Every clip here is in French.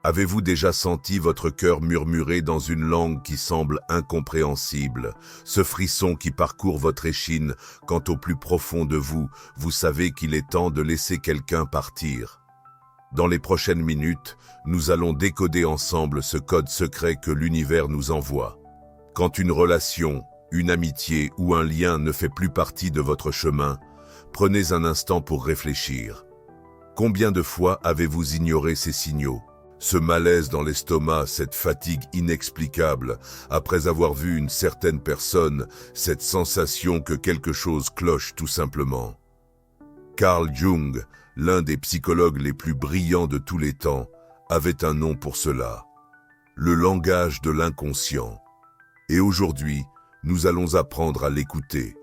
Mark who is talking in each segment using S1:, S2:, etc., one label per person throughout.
S1: Avez-vous déjà senti votre cœur murmurer dans une langue qui semble incompréhensible, ce frisson qui parcourt votre échine quand au plus profond de vous, vous savez qu'il est temps de laisser quelqu'un partir? Dans les prochaines minutes, nous allons décoder ensemble ce code secret que l'univers nous envoie. Quand une relation, une amitié ou un lien ne fait plus partie de votre chemin, prenez un instant pour réfléchir. Combien de fois avez-vous ignoré ces signaux? Ce malaise dans l'estomac, cette fatigue inexplicable, après avoir vu une certaine personne, cette sensation que quelque chose cloche tout simplement. Carl Jung, l'un des psychologues les plus brillants de tous les temps, avait un nom pour cela. Le langage de l'inconscient. Et aujourd'hui, nous allons apprendre à l'écouter.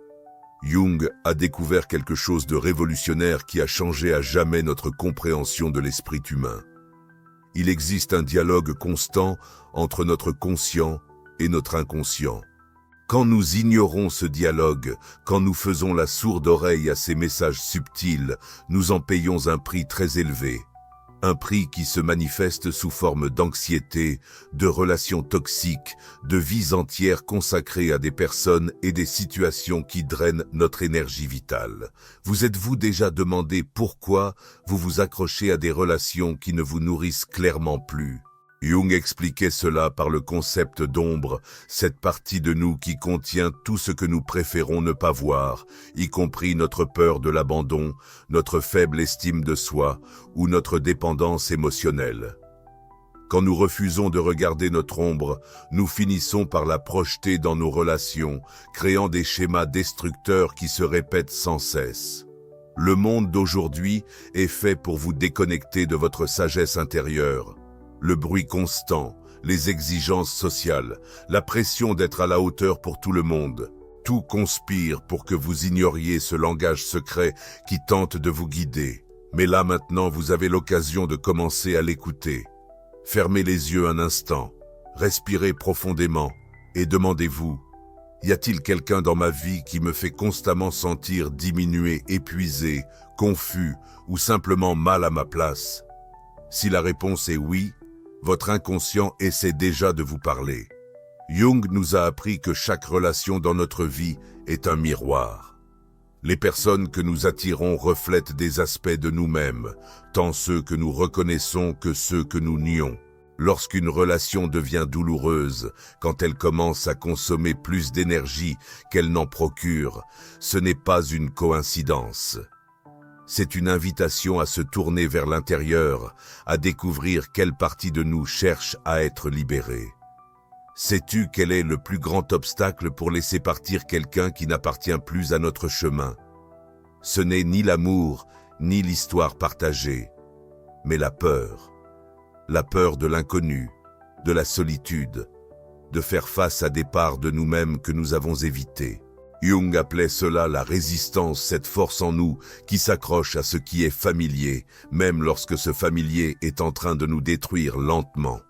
S1: Jung a découvert quelque chose de révolutionnaire qui a changé à jamais notre compréhension de l'esprit humain. Il existe un dialogue constant entre notre conscient et notre inconscient. Quand nous ignorons ce dialogue, quand nous faisons la sourde oreille à ces messages subtils, nous en payons un prix très élevé. Un prix qui se manifeste sous forme d'anxiété, de relations toxiques, de vies entières consacrées à des personnes et des situations qui drainent notre énergie vitale. Vous êtes-vous déjà demandé pourquoi vous vous accrochez à des relations qui ne vous nourrissent clairement plus? Jung expliquait cela par le concept d'ombre, cette partie de nous qui contient tout ce que nous préférons ne pas voir, y compris notre peur de l'abandon, notre faible estime de soi ou notre dépendance émotionnelle. Quand nous refusons de regarder notre ombre, nous finissons par la projeter dans nos relations, créant des schémas destructeurs qui se répètent sans cesse. Le monde d'aujourd'hui est fait pour vous déconnecter de votre sagesse intérieure. Le bruit constant, les exigences sociales, la pression d'être à la hauteur pour tout le monde, tout conspire pour que vous ignoriez ce langage secret qui tente de vous guider. Mais là maintenant, vous avez l'occasion de commencer à l'écouter. Fermez les yeux un instant, respirez profondément et demandez-vous, y a-t-il quelqu'un dans ma vie qui me fait constamment sentir diminué, épuisé, confus ou simplement mal à ma place? Si la réponse est oui, votre inconscient essaie déjà de vous parler. Jung nous a appris que chaque relation dans notre vie est un miroir. Les personnes que nous attirons reflètent des aspects de nous-mêmes, tant ceux que nous reconnaissons que ceux que nous nions. Lorsqu'une relation devient douloureuse, quand elle commence à consommer plus d'énergie qu'elle n'en procure, ce n'est pas une coïncidence. C'est une invitation à se tourner vers l'intérieur, à découvrir quelle partie de nous cherche à être libérée. Sais-tu quel est le plus grand obstacle pour laisser partir quelqu'un qui n'appartient plus à notre chemin? Ce n'est ni l'amour, ni l'histoire partagée, mais la peur. La peur de l'inconnu, de la solitude, de faire face à des parts de nous-mêmes que nous avons évitées. Jung appelait cela la résistance, cette force en nous qui s'accroche à ce qui est familier, même lorsque ce familier est en train de nous détruire lentement.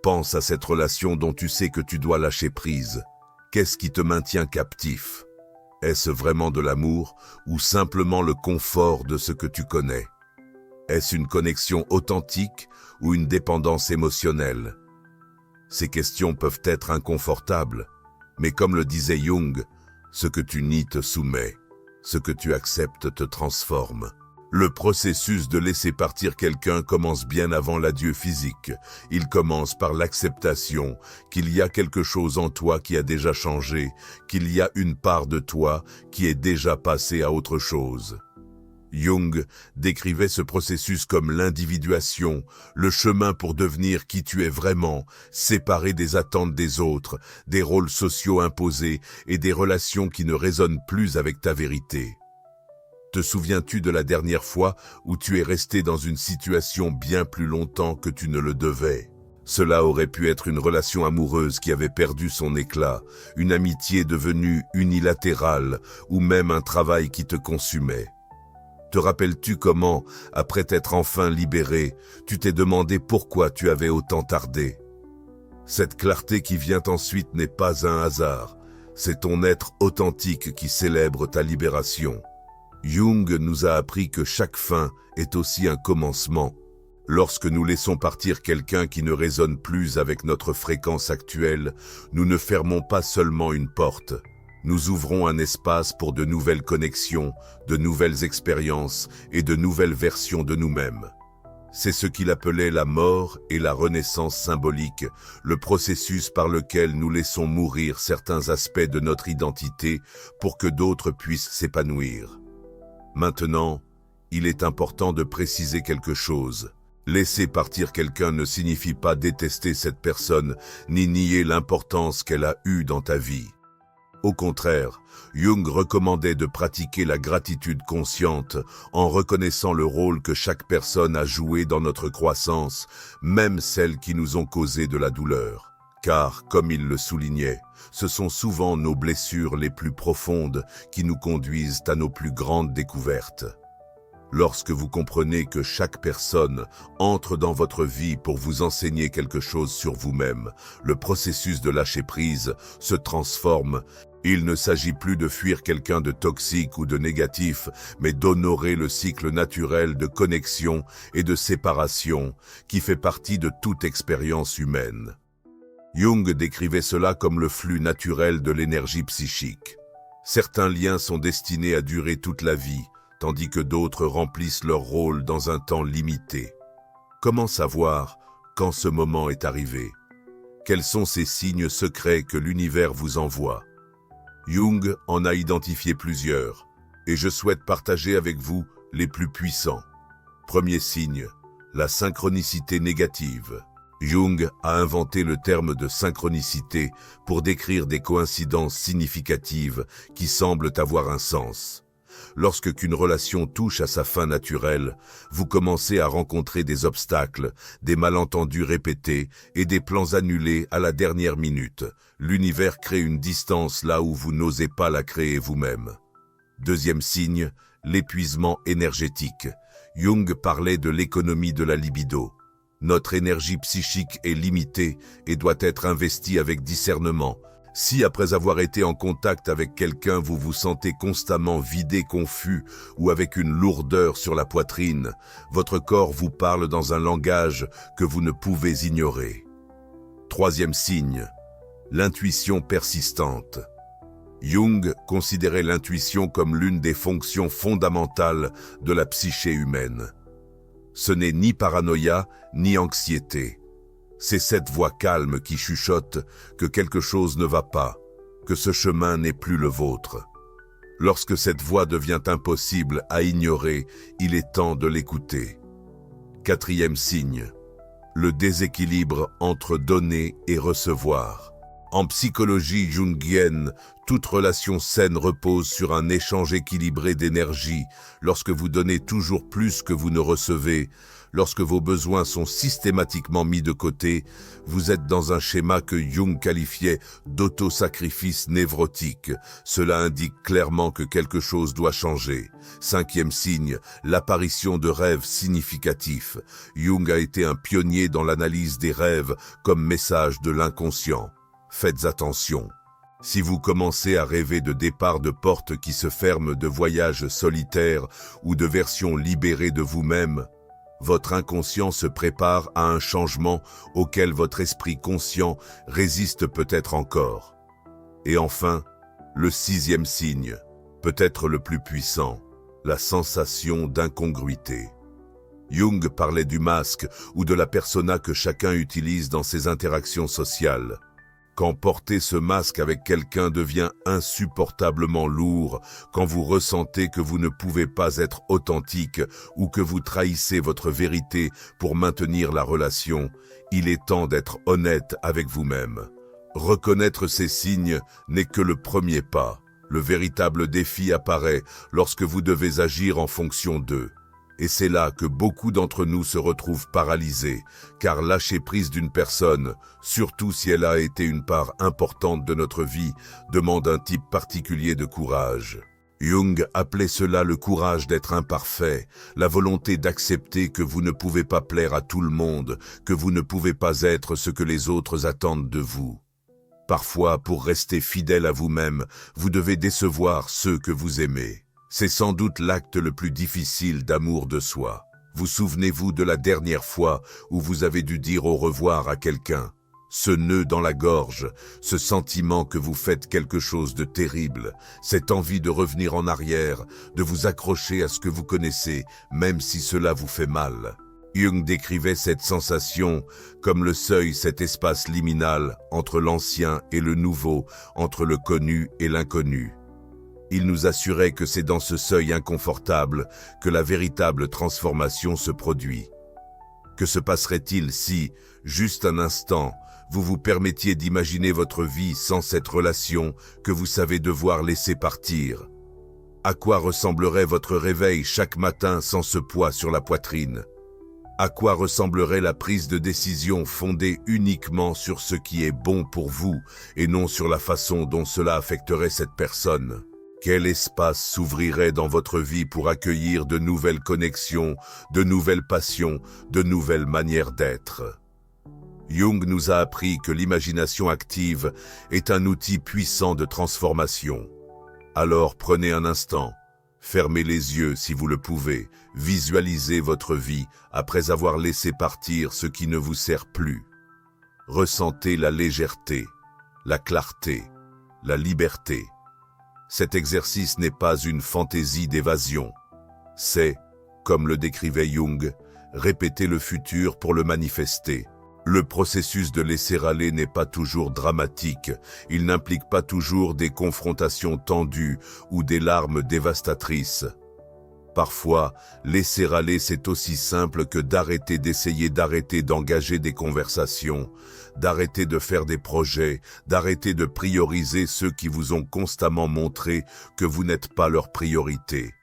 S1: Pense à cette relation dont tu sais que tu dois lâcher prise. Qu'est-ce qui te maintient captif? Est-ce vraiment de l'amour ou simplement le confort de ce que tu connais? Est-ce une connexion authentique ou une dépendance émotionnelle? Ces questions peuvent être inconfortables, mais comme le disait Jung, ce que tu nies te soumet, ce que tu acceptes te transforme. Le processus de laisser partir quelqu'un commence bien avant l'adieu physique. Il commence par l'acceptation qu'il y a quelque chose en toi qui a déjà changé, qu'il y a une part de toi qui est déjà passée à autre chose. Jung décrivait ce processus comme l'individuation, le chemin pour devenir qui tu es vraiment, séparé des attentes des autres, des rôles sociaux imposés et des relations qui ne résonnent plus avec ta vérité. Te souviens-tu de la dernière fois où tu es resté dans une situation bien plus longtemps que tu ne le devais? Cela aurait pu être une relation amoureuse qui avait perdu son éclat, une amitié devenue unilatérale ou même un travail qui te consumait. Te rappelles-tu comment, après t'être enfin libéré, tu t'es demandé pourquoi tu avais autant tardé? Cette clarté qui vient ensuite n'est pas un hasard, c'est ton être authentique qui célèbre ta libération. Jung nous a appris que chaque fin est aussi un commencement. Lorsque nous laissons partir quelqu'un qui ne résonne plus avec notre fréquence actuelle, nous ne fermons pas seulement une porte, nous ouvrons un espace pour de nouvelles connexions, de nouvelles expériences et de nouvelles versions de nous-mêmes. C'est ce qu'il appelait la mort et la renaissance symbolique, le processus par lequel nous laissons mourir certains aspects de notre identité pour que d'autres puissent s'épanouir. Maintenant, il est important de préciser quelque chose. Laisser partir quelqu'un ne signifie pas détester cette personne ni nier l'importance qu'elle a eue dans ta vie. Au contraire, Jung recommandait de pratiquer la gratitude consciente en reconnaissant le rôle que chaque personne a joué dans notre croissance, même celles qui nous ont causé de la douleur. Car, comme il le soulignait, ce sont souvent nos blessures les plus profondes qui nous conduisent à nos plus grandes découvertes. Lorsque vous comprenez que chaque personne entre dans votre vie pour vous enseigner quelque chose sur vous-même, le processus de lâcher prise se transforme. Il ne s'agit plus de fuir quelqu'un de toxique ou de négatif, mais d'honorer le cycle naturel de connexion et de séparation qui fait partie de toute expérience humaine. Jung décrivait cela comme le flux naturel de l'énergie psychique. Certains liens sont destinés à durer toute la vie, tandis que d'autres remplissent leur rôle dans un temps limité. Comment savoir quand ce moment est arrivé? Quels sont ces signes secrets que l'univers vous envoie? Jung en a identifié plusieurs, et je souhaite partager avec vous les plus puissants. Premier signe, la synchronicité négative. Jung a inventé le terme de synchronicité pour décrire des coïncidences significatives qui semblent avoir un sens. Lorsque qu'une relation touche à sa fin naturelle, vous commencez à rencontrer des obstacles, des malentendus répétés et des plans annulés à la dernière minute. L'univers crée une distance là où vous n'osez pas la créer vous-même. Deuxième signe, l'épuisement énergétique. Jung parlait de l'économie de la libido. Notre énergie psychique est limitée et doit être investie avec discernement. Si après avoir été en contact avec quelqu'un, vous vous sentez constamment vidé, confus ou avec une lourdeur sur la poitrine, votre corps vous parle dans un langage que vous ne pouvez ignorer. Troisième signe, l'intuition persistante. Jung considérait l'intuition comme l'une des fonctions fondamentales de la psyché humaine. Ce n'est ni paranoïa, ni anxiété. C'est cette voix calme qui chuchote que quelque chose ne va pas, que ce chemin n'est plus le vôtre. Lorsque cette voix devient impossible à ignorer, il est temps de l'écouter. Quatrième signe, le déséquilibre entre donner et recevoir. En psychologie jungienne, toute relation saine repose sur un échange équilibré d'énergie. Lorsque vous donnez toujours plus que vous ne recevez, lorsque vos besoins sont systématiquement mis de côté, vous êtes dans un schéma que Jung qualifiait d'autosacrifice névrotique. Cela indique clairement que quelque chose doit changer. Cinquième signe, l'apparition de rêves significatifs. Jung a été un pionnier dans l'analyse des rêves comme message de l'inconscient. Faites attention. Si vous commencez à rêver de départs de portes qui se ferment, de voyages solitaires ou de versions libérées de vous-même, votre inconscient se prépare à un changement auquel votre esprit conscient résiste peut-être encore. Et enfin, le sixième signe, peut-être le plus puissant, la sensation d'incongruité. Jung parlait du masque ou de la persona que chacun utilise dans ses interactions sociales. Quand porter ce masque avec quelqu'un devient insupportablement lourd, quand vous ressentez que vous ne pouvez pas être authentique ou que vous trahissez votre vérité pour maintenir la relation, il est temps d'être honnête avec vous-même. Reconnaître ces signes n'est que le premier pas. Le véritable défi apparaît lorsque vous devez agir en fonction d'eux. Et c'est là que beaucoup d'entre nous se retrouvent paralysés, car lâcher prise d'une personne, surtout si elle a été une part importante de notre vie, demande un type particulier de courage. Jung appelait cela le courage d'être imparfait, la volonté d'accepter que vous ne pouvez pas plaire à tout le monde, que vous ne pouvez pas être ce que les autres attendent de vous. Parfois, pour rester fidèle à vous-même, vous devez décevoir ceux que vous aimez. C'est sans doute l'acte le plus difficile d'amour de soi. Vous souvenez-vous de la dernière fois où vous avez dû dire au revoir à quelqu'un? Ce nœud dans la gorge, ce sentiment que vous faites quelque chose de terrible, cette envie de revenir en arrière, de vous accrocher à ce que vous connaissez, même si cela vous fait mal. Jung décrivait cette sensation comme le seuil, cet espace liminal entre l'ancien et le nouveau, entre le connu et l'inconnu. Il nous assurait que c'est dans ce seuil inconfortable que la véritable transformation se produit. Que se passerait-il si, juste un instant, vous vous permettiez d'imaginer votre vie sans cette relation que vous savez devoir laisser partir? À quoi ressemblerait votre réveil chaque matin sans ce poids sur la poitrine? À quoi ressemblerait la prise de décision fondée uniquement sur ce qui est bon pour vous et non sur la façon dont cela affecterait cette personne? Quel espace s'ouvrirait dans votre vie pour accueillir de nouvelles connexions, de nouvelles passions, de nouvelles manières d'être? Jung nous a appris que l'imagination active est un outil puissant de transformation. Alors prenez un instant, fermez les yeux si vous le pouvez, visualisez votre vie après avoir laissé partir ce qui ne vous sert plus. Ressentez la légèreté, la clarté, la liberté. Cet exercice n'est pas une fantaisie d'évasion. C'est, comme le décrivait Jung, répéter le futur pour le manifester. Le processus de laisser aller n'est pas toujours dramatique, il n'implique pas toujours des confrontations tendues ou des larmes dévastatrices. Parfois, laisser aller c'est aussi simple que d'arrêter d'engager des conversations, d'arrêter de faire des projets, d'arrêter de prioriser ceux qui vous ont constamment montré que vous n'êtes pas leur priorité.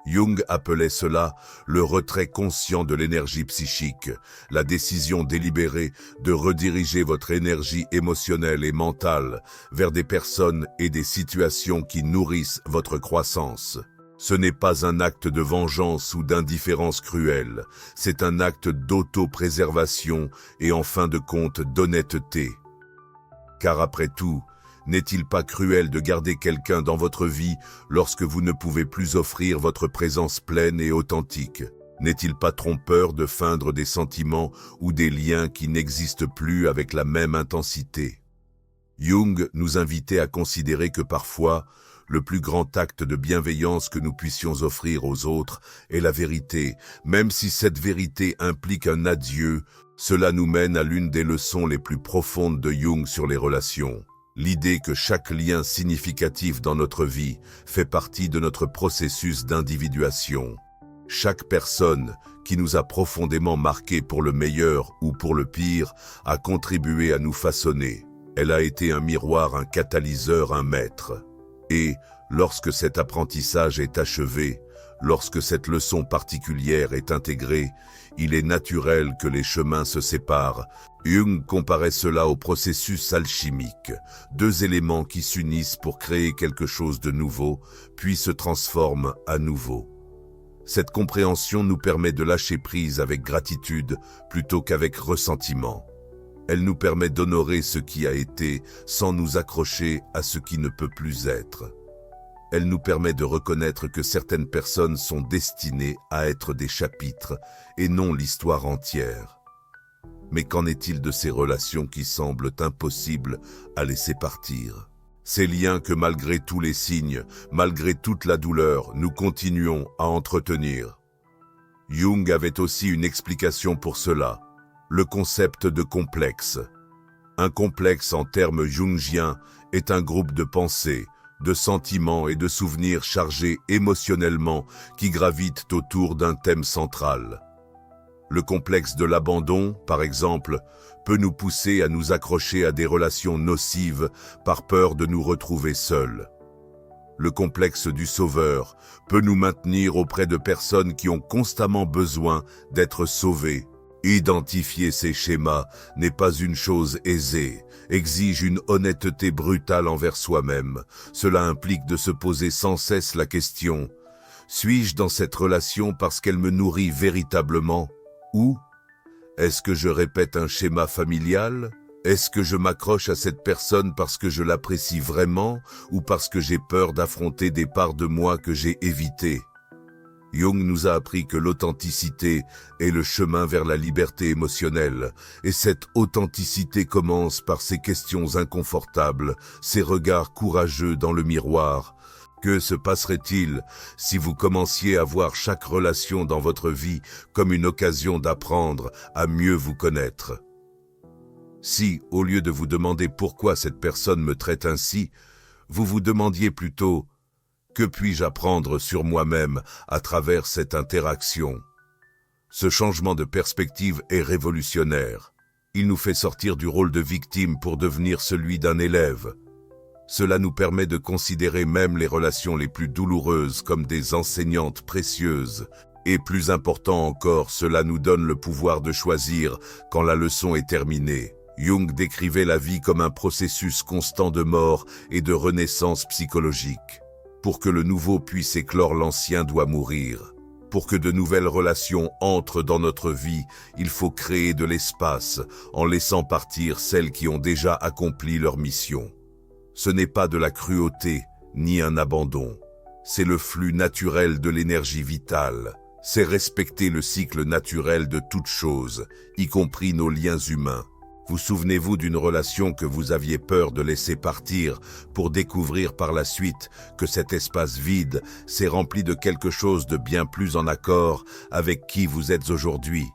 S1: Jung appelait cela le retrait conscient de l'énergie psychique, la décision délibérée de rediriger votre énergie émotionnelle et mentale vers des personnes et des situations qui nourrissent votre croissance. Ce n'est pas un acte de vengeance ou d'indifférence cruelle, c'est un acte d'auto-préservation et en fin de compte d'honnêteté. Car après tout, n'est-il pas cruel de garder quelqu'un dans votre vie lorsque vous ne pouvez plus offrir votre présence pleine et authentique? N'est-il pas trompeur de feindre des sentiments ou des liens qui n'existent plus avec la même intensité? Jung nous invitait à considérer que parfois, le plus grand acte de bienveillance que nous puissions offrir aux autres est la vérité. Même si cette vérité implique un adieu, cela nous mène à l'une des leçons les plus profondes de Jung sur les relations. L'idée que chaque lien significatif dans notre vie fait partie de notre processus d'individuation. Chaque personne qui nous a profondément marqués pour le meilleur ou pour le pire a contribué à nous façonner. Elle a été un miroir, un catalyseur, un maître. Et, lorsque cet apprentissage est achevé, lorsque cette leçon particulière est intégrée, il est naturel que les chemins se séparent. Jung comparait cela au processus alchimique, deux éléments qui s'unissent pour créer quelque chose de nouveau, puis se transforment à nouveau. Cette compréhension nous permet de lâcher prise avec gratitude plutôt qu'avec ressentiment. Elle nous permet d'honorer ce qui a été sans nous accrocher à ce qui ne peut plus être. Elle nous permet de reconnaître que certaines personnes sont destinées à être des chapitres et non l'histoire entière. Mais qu'en est-il de ces relations qui semblent impossibles à laisser partir? Ces liens que malgré tous les signes, malgré toute la douleur, nous continuons à entretenir. Jung avait aussi une explication pour cela, le concept de complexe. Un complexe en termes jungiens est un groupe de pensées, de sentiments et de souvenirs chargés émotionnellement qui gravitent autour d'un thème central. Le complexe de l'abandon, par exemple, peut nous pousser à nous accrocher à des relations nocives par peur de nous retrouver seuls. Le complexe du sauveur peut nous maintenir auprès de personnes qui ont constamment besoin d'être sauvées. Identifier ces schémas n'est pas une chose aisée, exige une honnêteté brutale envers soi-même. Cela implique de se poser sans cesse la question « Suis-je dans cette relation parce qu'elle me nourrit véritablement ?» Ou « Est-ce que je répète un schéma familial ? Est-ce que je m'accroche à cette personne parce que je l'apprécie vraiment ou parce que j'ai peur d'affronter des parts de moi que j'ai évitées ?» Jung nous a appris que l'authenticité est le chemin vers la liberté émotionnelle, et cette authenticité commence par ces questions inconfortables, ces regards courageux dans le miroir. Que se passerait-il si vous commenciez à voir chaque relation dans votre vie comme une occasion d'apprendre à mieux vous connaître? Si, au lieu de vous demander pourquoi cette personne me traite ainsi, vous vous demandiez plutôt « Que puis-je apprendre sur moi-même à travers cette interaction ?» Ce changement de perspective est révolutionnaire. Il nous fait sortir du rôle de victime pour devenir celui d'un élève. Cela nous permet de considérer même les relations les plus douloureuses comme des enseignantes précieuses. Et plus important encore, cela nous donne le pouvoir de choisir quand la leçon est terminée. Jung décrivait la vie comme un processus constant de mort et de renaissance psychologique. Pour que le nouveau puisse éclore, l'ancien doit mourir. Pour que de nouvelles relations entrent dans notre vie, il faut créer de l'espace en laissant partir celles qui ont déjà accompli leur mission. Ce n'est pas de la cruauté ni un abandon. C'est le flux naturel de l'énergie vitale. C'est respecter le cycle naturel de toute chose, y compris nos liens humains. Vous souvenez-vous d'une relation que vous aviez peur de laisser partir pour découvrir par la suite que cet espace vide s'est rempli de quelque chose de bien plus en accord avec qui vous êtes aujourd'hui?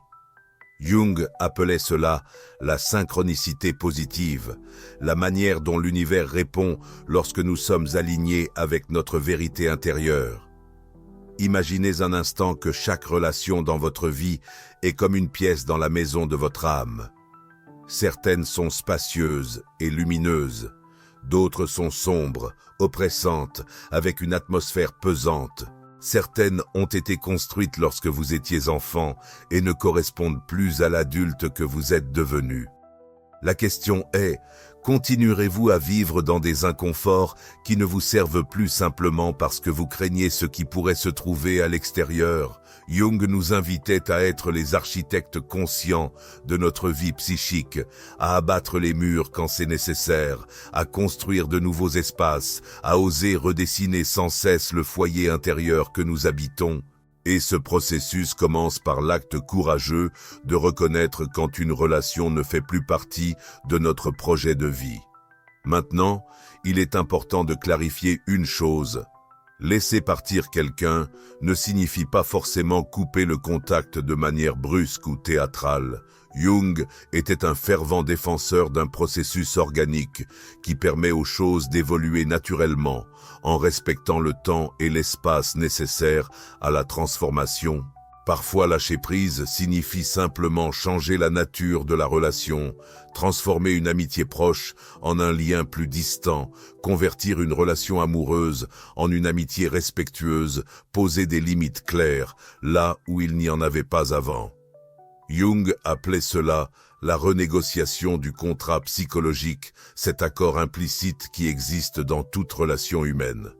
S1: Jung appelait cela la synchronicité positive, la manière dont l'univers répond lorsque nous sommes alignés avec notre vérité intérieure. Imaginez un instant que chaque relation dans votre vie est comme une pièce dans la maison de votre âme. Certaines sont spacieuses et lumineuses, d'autres sont sombres, oppressantes, avec une atmosphère pesante. Certaines ont été construites lorsque vous étiez enfant et ne correspondent plus à l'adulte que vous êtes devenu. La question est, continuerez-vous à vivre dans des inconforts qui ne vous servent plus simplement parce que vous craignez ce qui pourrait se trouver à l'extérieur? Jung nous invitait à être les architectes conscients de notre vie psychique, à abattre les murs quand c'est nécessaire, à construire de nouveaux espaces, à oser redessiner sans cesse le foyer intérieur que nous habitons. Et ce processus commence par l'acte courageux de reconnaître quand une relation ne fait plus partie de notre projet de vie. Maintenant, il est important de clarifier une chose. Laisser partir quelqu'un ne signifie pas forcément couper le contact de manière brusque ou théâtrale. Jung était un fervent défenseur d'un processus organique qui permet aux choses d'évoluer naturellement, en respectant le temps et l'espace nécessaires à la transformation. Parfois, lâcher prise signifie simplement changer la nature de la relation, transformer une amitié proche en un lien plus distant, convertir une relation amoureuse en une amitié respectueuse, poser des limites claires là où il n'y en avait pas avant. Jung appelait cela la renégociation du contrat psychologique, cet accord implicite qui existe dans toute relation humaine.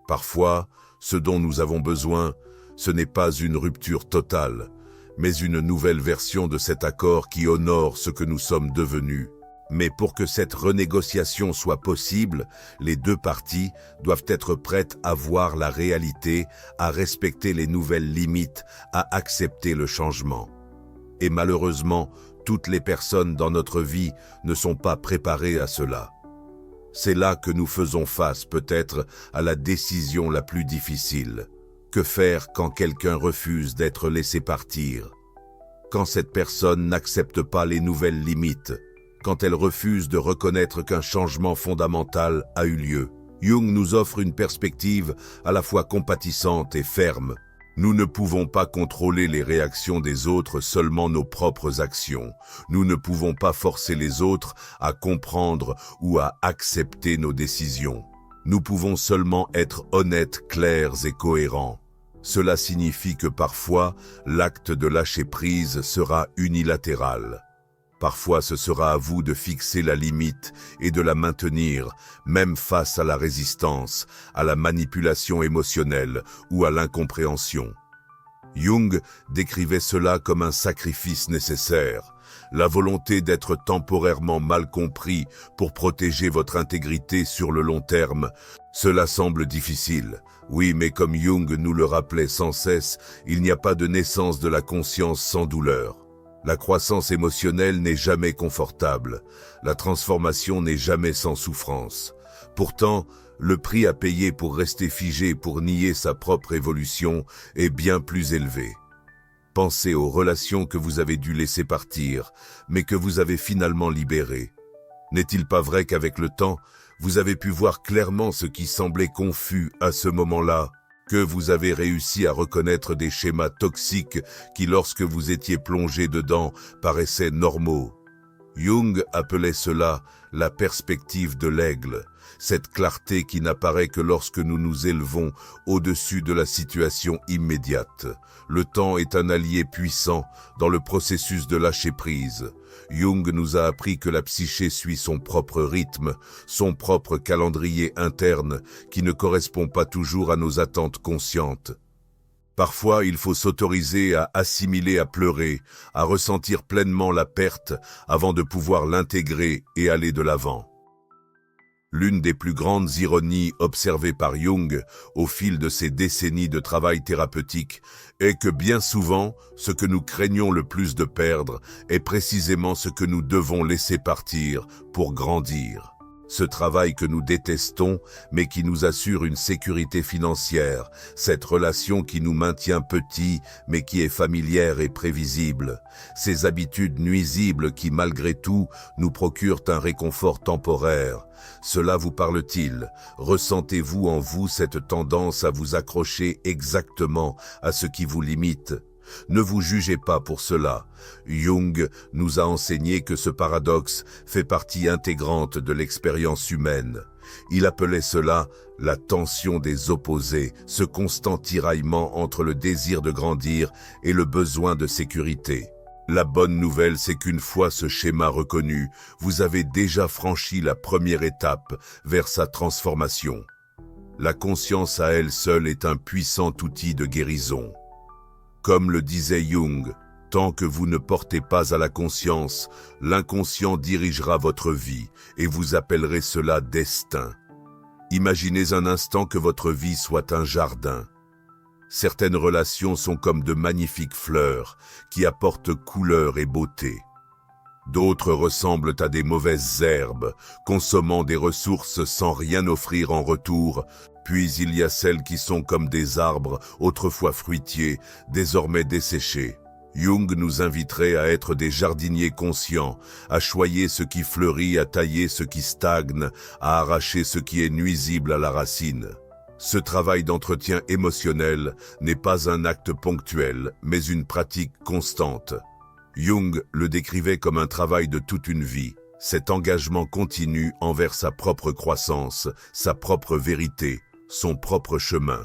S1: Parfois, ce dont nous avons besoin, ce n'est pas une rupture totale, mais une nouvelle version de cet accord qui honore ce que nous sommes devenus. Mais pour que cette renégociation soit possible, les deux parties doivent être prêtes à voir la réalité, à respecter les nouvelles limites, à accepter le changement. Et malheureusement, toutes les personnes dans notre vie ne sont pas préparées à cela. C'est là que nous faisons face peut-être à la décision la plus difficile. Que faire quand quelqu'un refuse d'être laissé partir? Quand cette personne n'accepte pas les nouvelles limites? Quand elle refuse de reconnaître qu'un changement fondamental a eu lieu? Jung nous offre une perspective à la fois compatissante et ferme. Nous ne pouvons pas contrôler les réactions des autres, seulement nos propres actions. Nous ne pouvons pas forcer les autres à comprendre ou à accepter nos décisions. Nous pouvons seulement être honnêtes, clairs et cohérents. Cela signifie que parfois, l'acte de lâcher prise sera unilatéral. Parfois, ce sera à vous de fixer la limite et de la maintenir, même face à la résistance, à la manipulation émotionnelle ou à l'incompréhension. Jung décrivait cela comme un sacrifice nécessaire, la volonté d'être temporairement mal compris pour protéger votre intégrité sur le long terme. Cela semble difficile. Oui, mais comme Jung nous le rappelait sans cesse, il n'y a pas de naissance de la conscience sans douleur. La croissance émotionnelle n'est jamais confortable. La transformation n'est jamais sans souffrance. Pourtant, le prix à payer pour rester figé, pour nier sa propre évolution, est bien plus élevé. Pensez aux relations que vous avez dû laisser partir, mais que vous avez finalement libérées. N'est-il pas vrai qu'avec le temps, vous avez pu voir clairement ce qui semblait confus à ce moment-là, que vous avez réussi à reconnaître des schémas toxiques qui, lorsque vous étiez plongé dedans, paraissaient normaux? Jung appelait cela la perspective de l'aigle, cette clarté qui n'apparaît que lorsque nous nous élevons au-dessus de la situation immédiate. Le temps est un allié puissant dans le processus de lâcher-prise. Jung nous a appris que la psyché suit son propre rythme, son propre calendrier interne qui ne correspond pas toujours à nos attentes conscientes. Parfois, il faut s'autoriser à assimiler, à pleurer, à ressentir pleinement la perte avant de pouvoir l'intégrer et aller de l'avant. L'une des plus grandes ironies observées par Jung au fil de ces décennies de travail thérapeutique est que bien souvent, ce que nous craignons le plus de perdre est précisément ce que nous devons laisser partir pour grandir. Ce travail que nous détestons, mais qui nous assure une sécurité financière, cette relation qui nous maintient petits, mais qui est familière et prévisible, ces habitudes nuisibles qui, malgré tout, nous procurent un réconfort temporaire. Cela vous parle-t-il? Ressentez-vous en vous cette tendance à vous accrocher exactement à ce qui vous limite? Ne vous jugez pas pour cela. Jung nous a enseigné que ce paradoxe fait partie intégrante de l'expérience humaine. Il appelait cela la tension des opposés, ce constant tiraillement entre le désir de grandir et le besoin de sécurité. La bonne nouvelle, c'est qu'une fois ce schéma reconnu, vous avez déjà franchi la première étape vers sa transformation. La conscience à elle seule est un puissant outil de guérison. Comme le disait Jung, tant que vous ne portez pas à la conscience, l'inconscient dirigera votre vie et vous appellerez cela destin. Imaginez un instant que votre vie soit un jardin. Certaines relations sont comme de magnifiques fleurs qui apportent couleur et beauté. D'autres ressemblent à des mauvaises herbes, consommant des ressources sans rien offrir en retour. Puis il y a celles qui sont comme des arbres, autrefois fruitiers, désormais desséchés. Jung nous inviterait à être des jardiniers conscients, à choyer ce qui fleurit, à tailler ce qui stagne, à arracher ce qui est nuisible à la racine. Ce travail d'entretien émotionnel n'est pas un acte ponctuel, mais une pratique constante. Jung le décrivait comme un travail de toute une vie, cet engagement continu envers sa propre croissance, sa propre vérité, son propre chemin.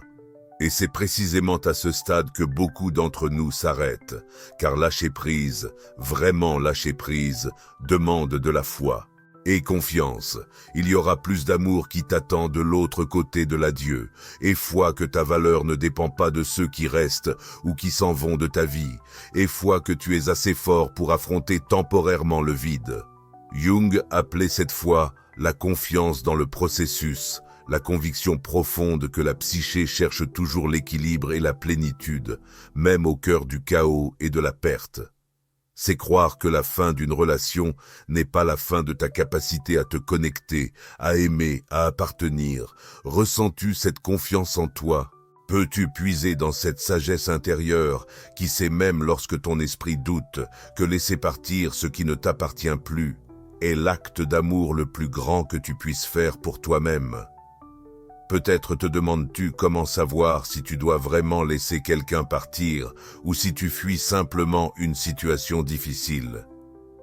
S1: Et c'est précisément à ce stade que beaucoup d'entre nous s'arrêtent, car lâcher prise, vraiment lâcher prise, demande de la foi. Et confiance, il y aura plus d'amour qui t'attend de l'autre côté de l'adieu, et foi que ta valeur ne dépend pas de ceux qui restent ou qui s'en vont de ta vie, et foi que tu es assez fort pour affronter temporairement le vide. Jung appelait cette foi la confiance dans le processus, la conviction profonde que la psyché cherche toujours l'équilibre et la plénitude, même au cœur du chaos et de la perte. C'est croire que la fin d'une relation n'est pas la fin de ta capacité à te connecter, à aimer, à appartenir. Ressens-tu cette confiance en toi? Peux-tu puiser dans cette sagesse intérieure qui sait même lorsque ton esprit doute que laisser partir ce qui ne t'appartient plus est l'acte d'amour le plus grand que tu puisses faire pour toi-même? Peut-être te demandes-tu comment savoir si tu dois vraiment laisser quelqu'un partir ou si tu fuis simplement une situation difficile.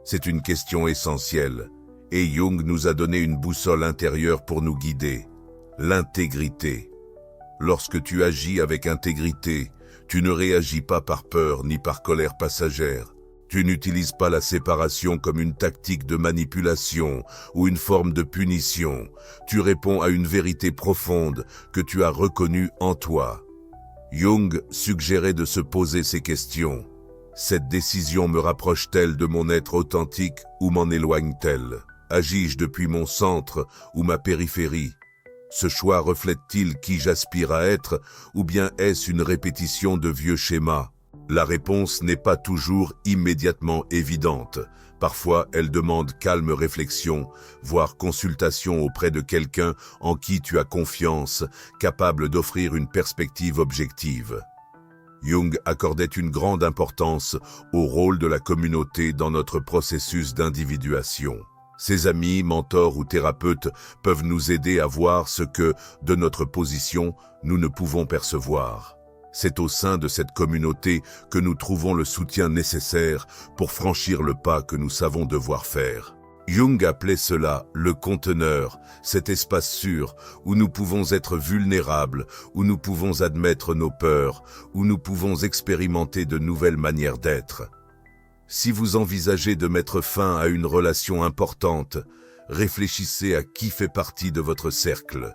S1: C'est une question essentielle et Jung nous a donné une boussole intérieure pour nous guider. L'intégrité. Lorsque tu agis avec intégrité, tu ne réagis pas par peur ni par colère passagère. Tu n'utilises pas la séparation comme une tactique de manipulation ou une forme de punition. Tu réponds à une vérité profonde que tu as reconnue en toi. Jung suggérait de se poser ces questions. Cette décision me rapproche-t-elle de mon être authentique ou m'en éloigne-t-elle? Agis-je depuis mon centre ou ma périphérie? Ce choix reflète-t-il qui j'aspire à être ou bien est-ce une répétition de vieux schémas? La réponse n'est pas toujours immédiatement évidente. Parfois, elle demande calme réflexion, voire consultation auprès de quelqu'un en qui tu as confiance, capable d'offrir une perspective objective. Jung accordait une grande importance au rôle de la communauté dans notre processus d'individuation. Ses amis, mentors ou thérapeutes peuvent nous aider à voir ce que, de notre position, nous ne pouvons percevoir. C'est au sein de cette communauté que nous trouvons le soutien nécessaire pour franchir le pas que nous savons devoir faire. Jung appelait cela le conteneur, cet espace sûr où nous pouvons être vulnérables, où nous pouvons admettre nos peurs, où nous pouvons expérimenter de nouvelles manières d'être. Si vous envisagez de mettre fin à une relation importante, réfléchissez à qui fait partie de votre cercle.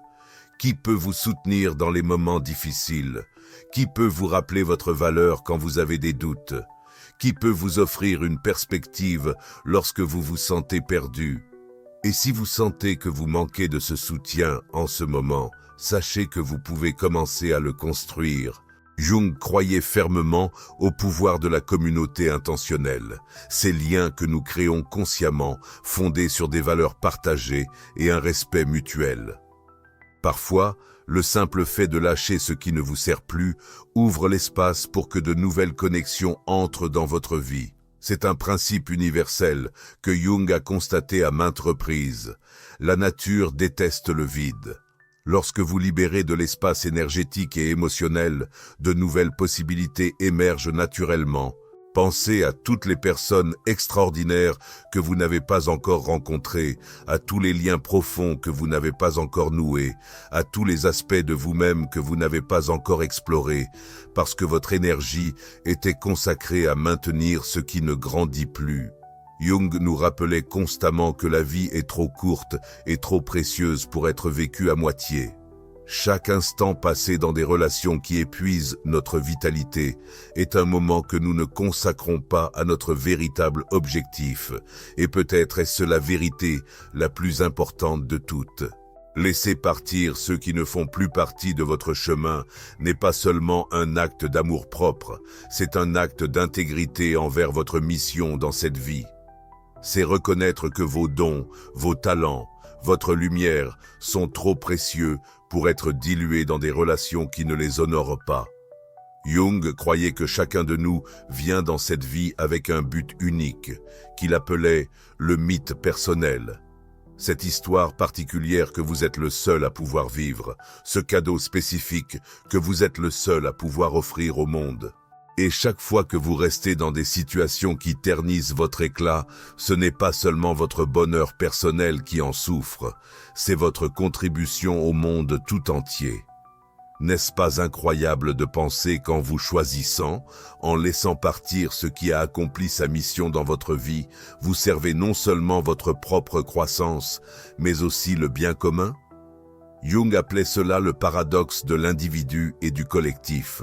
S1: Qui peut vous soutenir dans les moments difficiles? Qui peut vous rappeler votre valeur quand vous avez des doutes? Qui peut vous offrir une perspective lorsque vous vous sentez perdu? Et si vous sentez que vous manquez de ce soutien en ce moment, sachez que vous pouvez commencer à le construire. Jung croyait fermement au pouvoir de la communauté intentionnelle, ces liens que nous créons consciemment, fondés sur des valeurs partagées et un respect mutuel. Parfois, le simple fait de lâcher ce qui ne vous sert plus ouvre l'espace pour que de nouvelles connexions entrent dans votre vie. C'est un principe universel que Jung a constaté à maintes reprises. La nature déteste le vide. Lorsque vous libérez de l'espace énergétique et émotionnel, de nouvelles possibilités émergent naturellement. Pensez à toutes les personnes extraordinaires que vous n'avez pas encore rencontrées, à tous les liens profonds que vous n'avez pas encore noués, à tous les aspects de vous-même que vous n'avez pas encore explorés, parce que votre énergie était consacrée à maintenir ce qui ne grandit plus. Jung nous rappelait constamment que la vie est trop courte et trop précieuse pour être vécue à moitié. Chaque instant passé dans des relations qui épuisent notre vitalité est un moment que nous ne consacrons pas à notre véritable objectif, et peut-être est-ce la vérité la plus importante de toutes. Laisser partir ceux qui ne font plus partie de votre chemin n'est pas seulement un acte d'amour-propre, c'est un acte d'intégrité envers votre mission dans cette vie. C'est reconnaître que vos dons, vos talents, votre lumière sont trop précieux pour être dilués dans des relations qui ne les honorent pas. Jung croyait que chacun de nous vient dans cette vie avec un but unique, qu'il appelait le mythe personnel. Cette histoire particulière que vous êtes le seul à pouvoir vivre, ce cadeau spécifique que vous êtes le seul à pouvoir offrir au monde. Et chaque fois que vous restez dans des situations qui ternissent votre éclat, ce n'est pas seulement votre bonheur personnel qui en souffre, c'est votre contribution au monde tout entier. N'est-ce pas incroyable de penser qu'en vous choisissant, en laissant partir ce qui a accompli sa mission dans votre vie, vous servez non seulement votre propre croissance, mais aussi le bien commun? Jung appelait cela le paradoxe de l'individu et du collectif.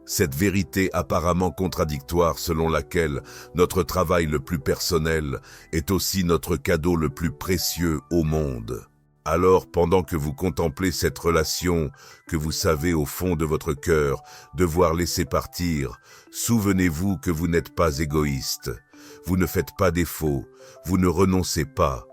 S1: Cette vérité apparemment contradictoire selon laquelle notre travail le plus personnel est aussi notre cadeau le plus précieux au monde. Alors, pendant que vous contemplez cette relation que vous savez au fond de votre cœur devoir laisser partir, souvenez-vous que vous n'êtes pas égoïste. Vous ne faites pas défaut, vous ne renoncez pas.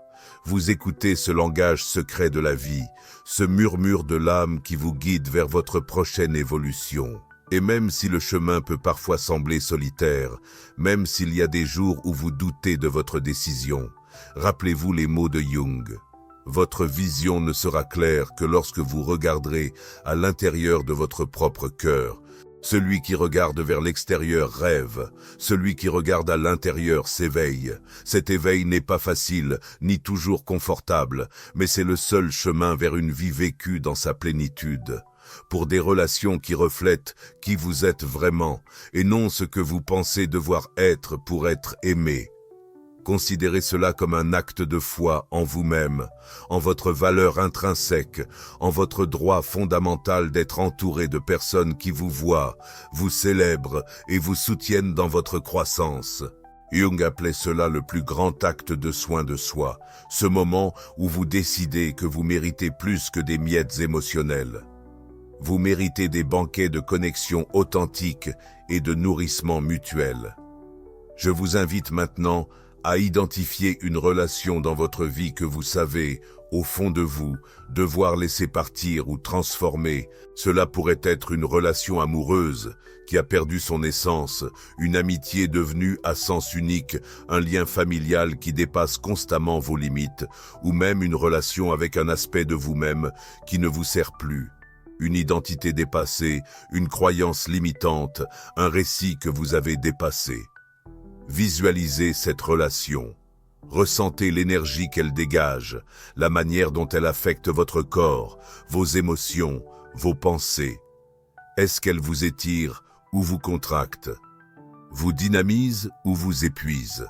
S1: Vous écoutez ce langage secret de la vie, ce murmure de l'âme qui vous guide vers votre prochaine évolution. Et même si le chemin peut parfois sembler solitaire, même s'il y a des jours où vous doutez de votre décision, rappelez-vous les mots de Jung. Votre vision ne sera claire que lorsque vous regarderez à l'intérieur de votre propre cœur. Celui qui regarde vers l'extérieur rêve, celui qui regarde à l'intérieur s'éveille. Cet éveil n'est pas facile, ni toujours confortable, mais c'est le seul chemin vers une vie vécue dans sa plénitude. Pour des relations qui reflètent qui vous êtes vraiment, et non ce que vous pensez devoir être pour être aimé. Considérez cela comme un acte de foi en vous-même, en votre valeur intrinsèque, en votre droit fondamental d'être entouré de personnes qui vous voient, vous célèbrent et vous soutiennent dans votre croissance. Jung appelait cela le plus grand acte de soin de soi, ce moment où vous décidez que vous méritez plus que des miettes émotionnelles. Vous méritez des banquets de connexion authentiques et de nourrissement mutuel. Je vous invite maintenant à identifier une relation dans votre vie que vous savez, au fond de vous, devoir laisser partir ou transformer. Cela pourrait être une relation amoureuse qui a perdu son essence, une amitié devenue à sens unique, un lien familial qui dépasse constamment vos limites, ou même une relation avec un aspect de vous-même qui ne vous sert plus. Une identité dépassée, une croyance limitante, un récit que vous avez dépassé. Visualisez cette relation. Ressentez l'énergie qu'elle dégage, la manière dont elle affecte votre corps, vos émotions, vos pensées. Est-ce qu'elle vous étire ou vous contracte? Vous dynamise ou vous épuise?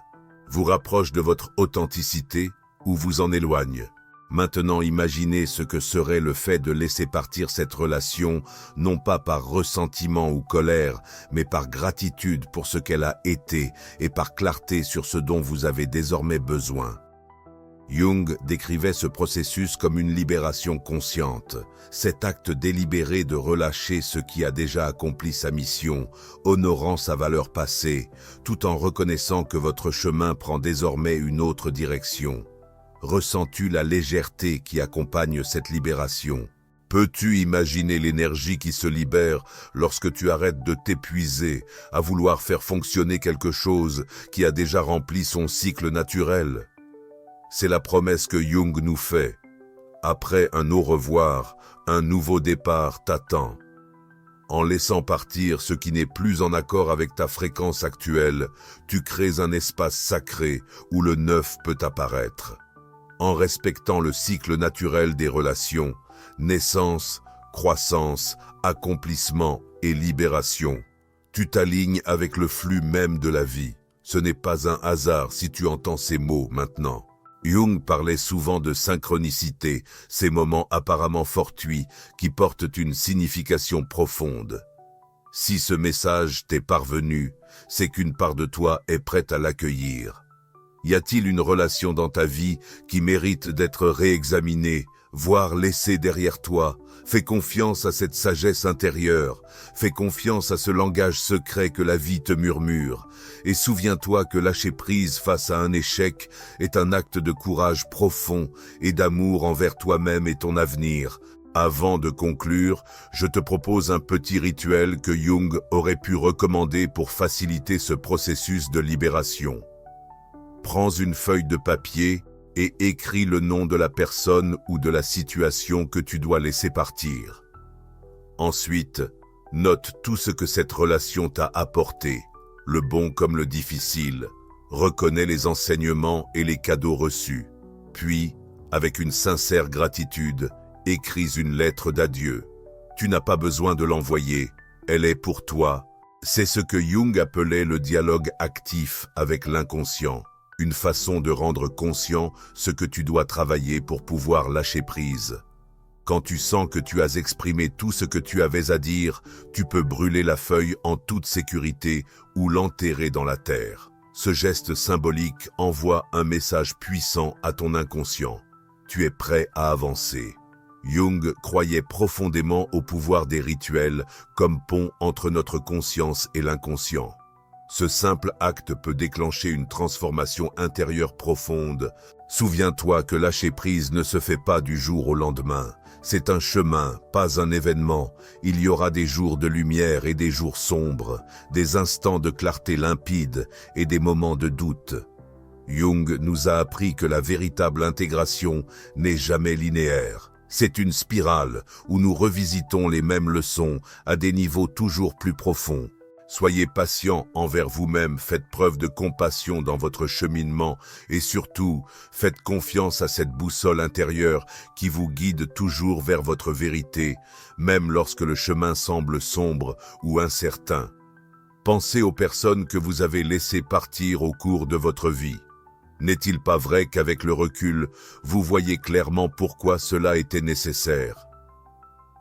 S1: Vous rapproche de votre authenticité ou vous en éloigne? Maintenant, imaginez ce que serait le fait de laisser partir cette relation, non pas par ressentiment ou colère, mais par gratitude pour ce qu'elle a été et par clarté sur ce dont vous avez désormais besoin. Jung décrivait ce processus comme une libération consciente, cet acte délibéré de relâcher ce qui a déjà accompli sa mission, honorant sa valeur passée, tout en reconnaissant que votre chemin prend désormais une autre direction. Ressens-tu la légèreté qui accompagne cette libération? Peux-tu imaginer l'énergie qui se libère lorsque tu arrêtes de t'épuiser à vouloir faire fonctionner quelque chose qui a déjà rempli son cycle naturel? C'est la promesse que Jung nous fait. Après un au revoir, un nouveau départ t'attend. En laissant partir ce qui n'est plus en accord avec ta fréquence actuelle, tu crées un espace sacré où le neuf peut apparaître. En respectant le cycle naturel des relations, naissance, croissance, accomplissement et libération. Tu t'alignes avec le flux même de la vie. Ce n'est pas un hasard si tu entends ces mots maintenant. Jung parlait souvent de synchronicité, ces moments apparemment fortuits qui portent une signification profonde. Si ce message t'est parvenu, c'est qu'une part de toi est prête à l'accueillir. Y a-t-il une relation dans ta vie qui mérite d'être réexaminée, voire laissée derrière toi? Fais confiance à cette sagesse intérieure, fais confiance à ce langage secret que la vie te murmure, et souviens-toi que lâcher prise face à un échec est un acte de courage profond et d'amour envers toi-même et ton avenir. Avant de conclure, je te propose un petit rituel que Jung aurait pu recommander pour faciliter ce processus de libération. Prends une feuille de papier et écris le nom de la personne ou de la situation que tu dois laisser partir. Ensuite, note tout ce que cette relation t'a apporté, le bon comme le difficile. Reconnais les enseignements et les cadeaux reçus. Puis, avec une sincère gratitude, écris une lettre d'adieu. Tu n'as pas besoin de l'envoyer, elle est pour toi. C'est ce que Jung appelait le dialogue actif avec l'inconscient. Une façon de rendre conscient ce que tu dois travailler pour pouvoir lâcher prise. Quand tu sens que tu as exprimé tout ce que tu avais à dire, tu peux brûler la feuille en toute sécurité ou l'enterrer dans la terre. Ce geste symbolique envoie un message puissant à ton inconscient. Tu es prêt à avancer. Jung croyait profondément au pouvoir des rituels comme pont entre notre conscience et l'inconscient. Ce simple acte peut déclencher une transformation intérieure profonde. Souviens-toi que lâcher prise ne se fait pas du jour au lendemain. C'est un chemin, pas un événement. Il y aura des jours de lumière et des jours sombres, des instants de clarté limpide et des moments de doute. Jung nous a appris que la véritable intégration n'est jamais linéaire. C'est une spirale où nous revisitons les mêmes leçons à des niveaux toujours plus profonds. Soyez patient envers vous-même, faites preuve de compassion dans votre cheminement et surtout, faites confiance à cette boussole intérieure qui vous guide toujours vers votre vérité, même lorsque le chemin semble sombre ou incertain. Pensez aux personnes que vous avez laissées partir au cours de votre vie. N'est-il pas vrai qu'avec le recul, vous voyez clairement pourquoi cela était nécessaire?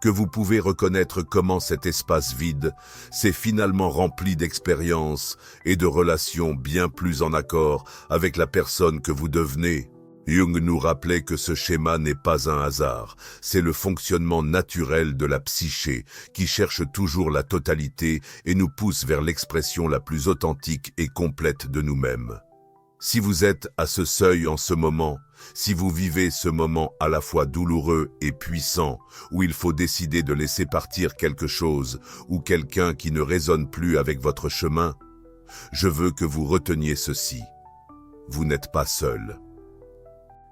S1: Que vous pouvez reconnaître comment cet espace vide s'est finalement rempli d'expériences et de relations bien plus en accord avec la personne que vous devenez. Jung nous rappelait que ce schéma n'est pas un hasard, c'est le fonctionnement naturel de la psyché qui cherche toujours la totalité et nous pousse vers l'expression la plus authentique et complète de nous-mêmes. Si vous êtes à ce seuil en ce moment, si vous vivez ce moment à la fois douloureux et puissant, où il faut décider de laisser partir quelque chose ou quelqu'un qui ne résonne plus avec votre chemin, je veux que vous reteniez ceci. Vous n'êtes pas seul.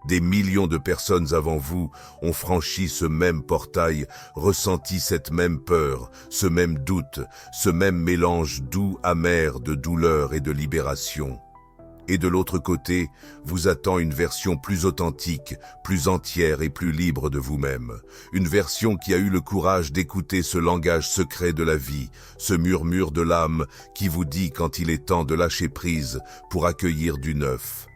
S1: Des millions de personnes avant vous ont franchi ce même portail, ressenti cette même peur, ce même doute, ce même mélange doux, amer de douleur et de libération. Et de l'autre côté, vous attend une version plus authentique, plus entière et plus libre de vous-même. Une version qui a eu le courage d'écouter ce langage secret de la vie, ce murmure de l'âme qui vous dit quand il est temps de lâcher prise pour accueillir du neuf.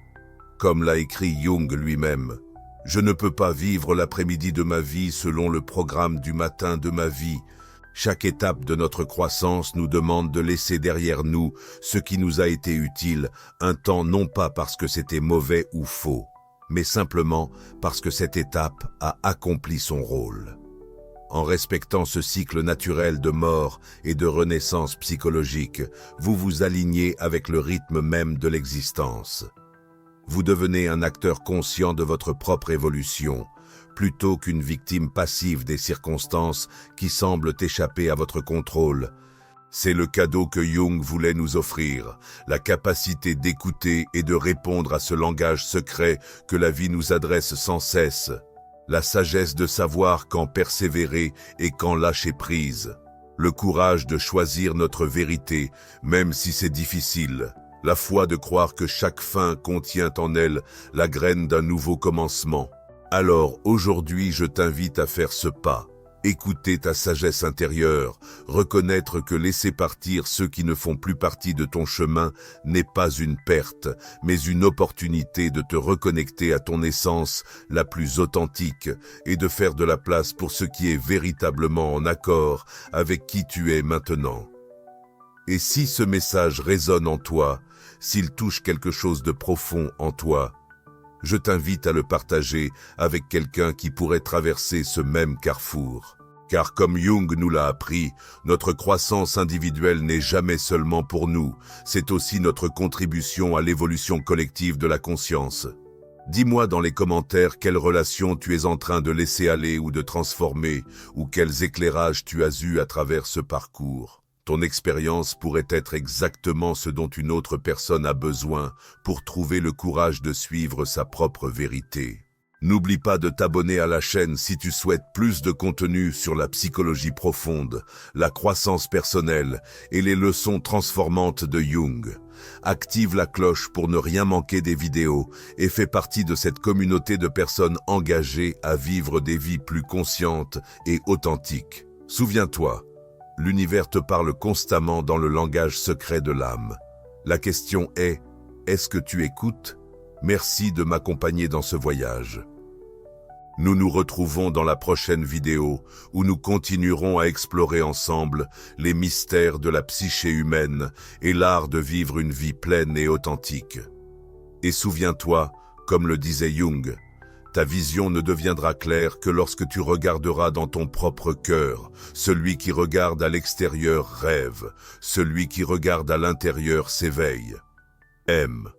S1: Comme l'a écrit Jung lui-même, « Je ne peux pas vivre l'après-midi de ma vie selon le programme du matin de ma vie. Chaque étape de notre croissance nous demande de laisser derrière nous ce qui nous a été utile, un temps non pas parce que c'était mauvais ou faux, mais simplement parce que cette étape a accompli son rôle. » En respectant ce cycle naturel de mort et de renaissance psychologique, vous vous alignez avec le rythme même de l'existence. Vous devenez un acteur conscient de votre propre évolution, plutôt qu'une victime passive des circonstances qui semblent échapper à votre contrôle. C'est le cadeau que Jung voulait nous offrir, la capacité d'écouter et de répondre à ce langage secret que la vie nous adresse sans cesse, la sagesse de savoir quand persévérer et quand lâcher prise, le courage de choisir notre vérité, même si c'est difficile, la foi de croire que chaque fin contient en elle la graine d'un nouveau commencement. Alors aujourd'hui, je t'invite à faire ce pas, écouter ta sagesse intérieure, reconnaître que laisser partir ceux qui ne font plus partie de ton chemin n'est pas une perte, mais une opportunité de te reconnecter à ton essence la plus authentique et de faire de la place pour ce qui est véritablement en accord avec qui tu es maintenant. Et si ce message résonne en toi, s'il touche quelque chose de profond en toi, je t'invite à le partager avec quelqu'un qui pourrait traverser ce même carrefour. Car comme Jung nous l'a appris, notre croissance individuelle n'est jamais seulement pour nous, c'est aussi notre contribution à l'évolution collective de la conscience. Dis-moi dans les commentaires quelle relation tu es en train de laisser aller ou de transformer, ou quels éclairages tu as eus à travers ce parcours. Ton expérience pourrait être exactement ce dont une autre personne a besoin pour trouver le courage de suivre sa propre vérité. N'oublie pas de t'abonner à la chaîne si tu souhaites plus de contenu sur la psychologie profonde, la croissance personnelle et les leçons transformantes de Jung. Active la cloche pour ne rien manquer des vidéos et fais partie de cette communauté de personnes engagées à vivre des vies plus conscientes et authentiques. Souviens-toi, l'univers te parle constamment dans le langage secret de l'âme. La question est, est-ce que tu écoutes? Merci de m'accompagner dans ce voyage. Nous nous retrouvons dans la prochaine vidéo où nous continuerons à explorer ensemble les mystères de la psyché humaine et l'art de vivre une vie pleine et authentique. Et souviens-toi, comme le disait Jung, ta vision ne deviendra claire que lorsque tu regarderas dans ton propre cœur. Celui qui regarde à l'extérieur rêve, celui qui regarde à l'intérieur s'éveille. Aime.